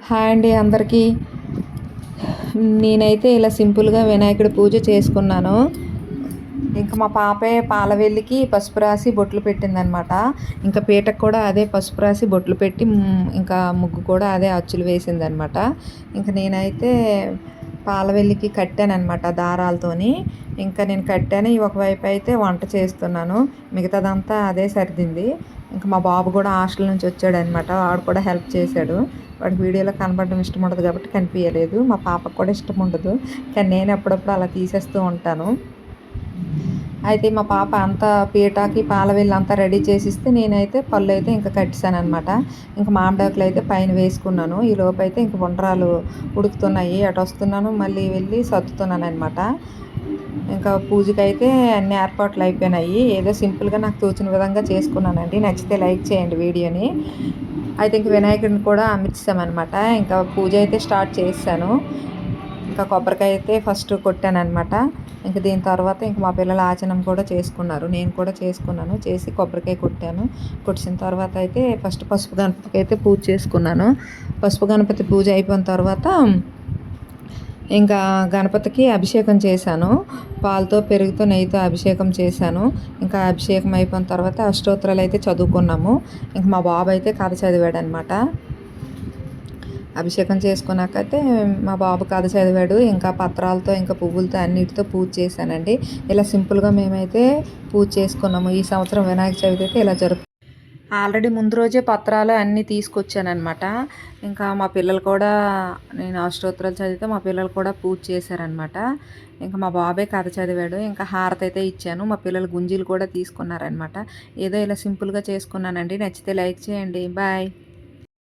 Hi అండి అందరికీ. నేనైతే ఇలా సింపుల్గా వినాయకుడి పూజ చేసుకున్నాను. ఇంకా మా పాపే పాలవెల్లికి పసుపు రాసి బొట్లు పెట్టిందనమాట. ఇంకా పీటకు కూడా అదే పసుపు రాసి బొట్లు పెట్టి ఇంకా ముగ్గు కూడా అదే అచ్చులు వేసిందనమాట. ఇంకా నేనైతే పాలవెల్లికి కట్టాననమాట దారాలతోని. ఇంకా నేను కట్టాను. ఒకవైపు అయితే వంట చేస్తున్నాను, మిగతాదంతా అదే సర్దింది. ఇంకా మా బాబు కూడా హాస్టల్ నుంచి వచ్చాడనమాట. వాడు కూడా హెల్ప్ చేశాడు. వాడికి వీడియోలో కనపడడం ఇష్టం ఉండదు కాబట్టి కనిపించలేదు. మా పాపకు కూడా ఇష్టం ఉండదు, కానీ నేను అప్పుడప్పుడు అలా తీసేస్తూ ఉంటాను. అయితే మా పాప అంతా పీటాకి పాలవెల్లి అంతా రెడీ చేసిస్తే నేనైతే పళ్ళు అయితే ఇంకా కట్టేసాను అనమాట. ఇంకా మామిడాకులు అయితే పైన వేసుకున్నాను. ఈ లోపు అయితే ఇంక ఉండ్రాలు ఉడుకుతున్నాయి. అటు వస్తున్నాను, మళ్ళీ వెళ్ళి సర్దుతున్నాను అనమాట. ఇంకా పూజకైతే అన్ని ఏర్పాట్లు అయిపోయినాయి. ఏదో సింపుల్గా నాకు తోచిన విధంగా చేసుకున్నానండి. నచ్చితే లైక్ చేయండి వీడియోని. అయితే ఇంక వినాయకుడిని కూడా అమర్చామన్నమాట. ఇంకా పూజ అయితే స్టార్ట్ చేశాను. ఇంకా కొబ్బరికాయ అయితే ఫస్ట్ కొట్టానమాట. ఇంక దీని తర్వాత ఇంక మా పిల్లలు ఆచరణ కూడా చేసుకున్నారు, నేను కూడా చేసుకున్నాను. చేసి కొబ్బరికాయ కొట్టాను. కొట్టిన తర్వాత అయితే ఫస్ట్ పసుపు గణపతికి అయితే పూజ చేసుకున్నాను. పసుపు గణపతి పూజ అయిపోయిన తర్వాత ఇంకా గణపతికి అభిషేకం చేశాను. పాలతో పెరుగుతో నెయ్యితో అభిషేకం చేశాను. ఇంకా అభిషేకం అయిపోయిన తర్వాత అష్టోత్తరాలు అయితే చదువుకున్నాము. ఇంక మా బాబు అయితే కథ చదివాడు అనమాట. అభిషేకం చేసుకున్నాకైతే మా బాబు కథ చదివాడు. ఇంకా పత్రాలతో ఇంకా పువ్వులతో అన్నిటితో పూజ చేశానండి. ఇలా సింపుల్గా మేమైతే పూజ చేసుకున్నాము. ఈ సంవత్సరం వినాయక చవితి అయితే ఇలా ఆల్రెడీ ముందు రోజే పత్రాలు అన్నీ తీసుకొచ్చానమాట. ఇంకా మా పిల్లలు కూడా, నేను అష్టోత్తరాలు చదివితే మా పిల్లలు కూడా పూజ చేశారనమాట. ఇంకా మా బాబే కథ చదివాడు. ఇంకా హారతి అయితే ఇచ్చాను. మా పిల్లలు గుంజీలు కూడా తీసుకున్నారనమాట. ఏదో ఇలా సింపుల్గా చేసుకున్నానండి. నచ్చితే లైక్ చేయండి. బాయ్.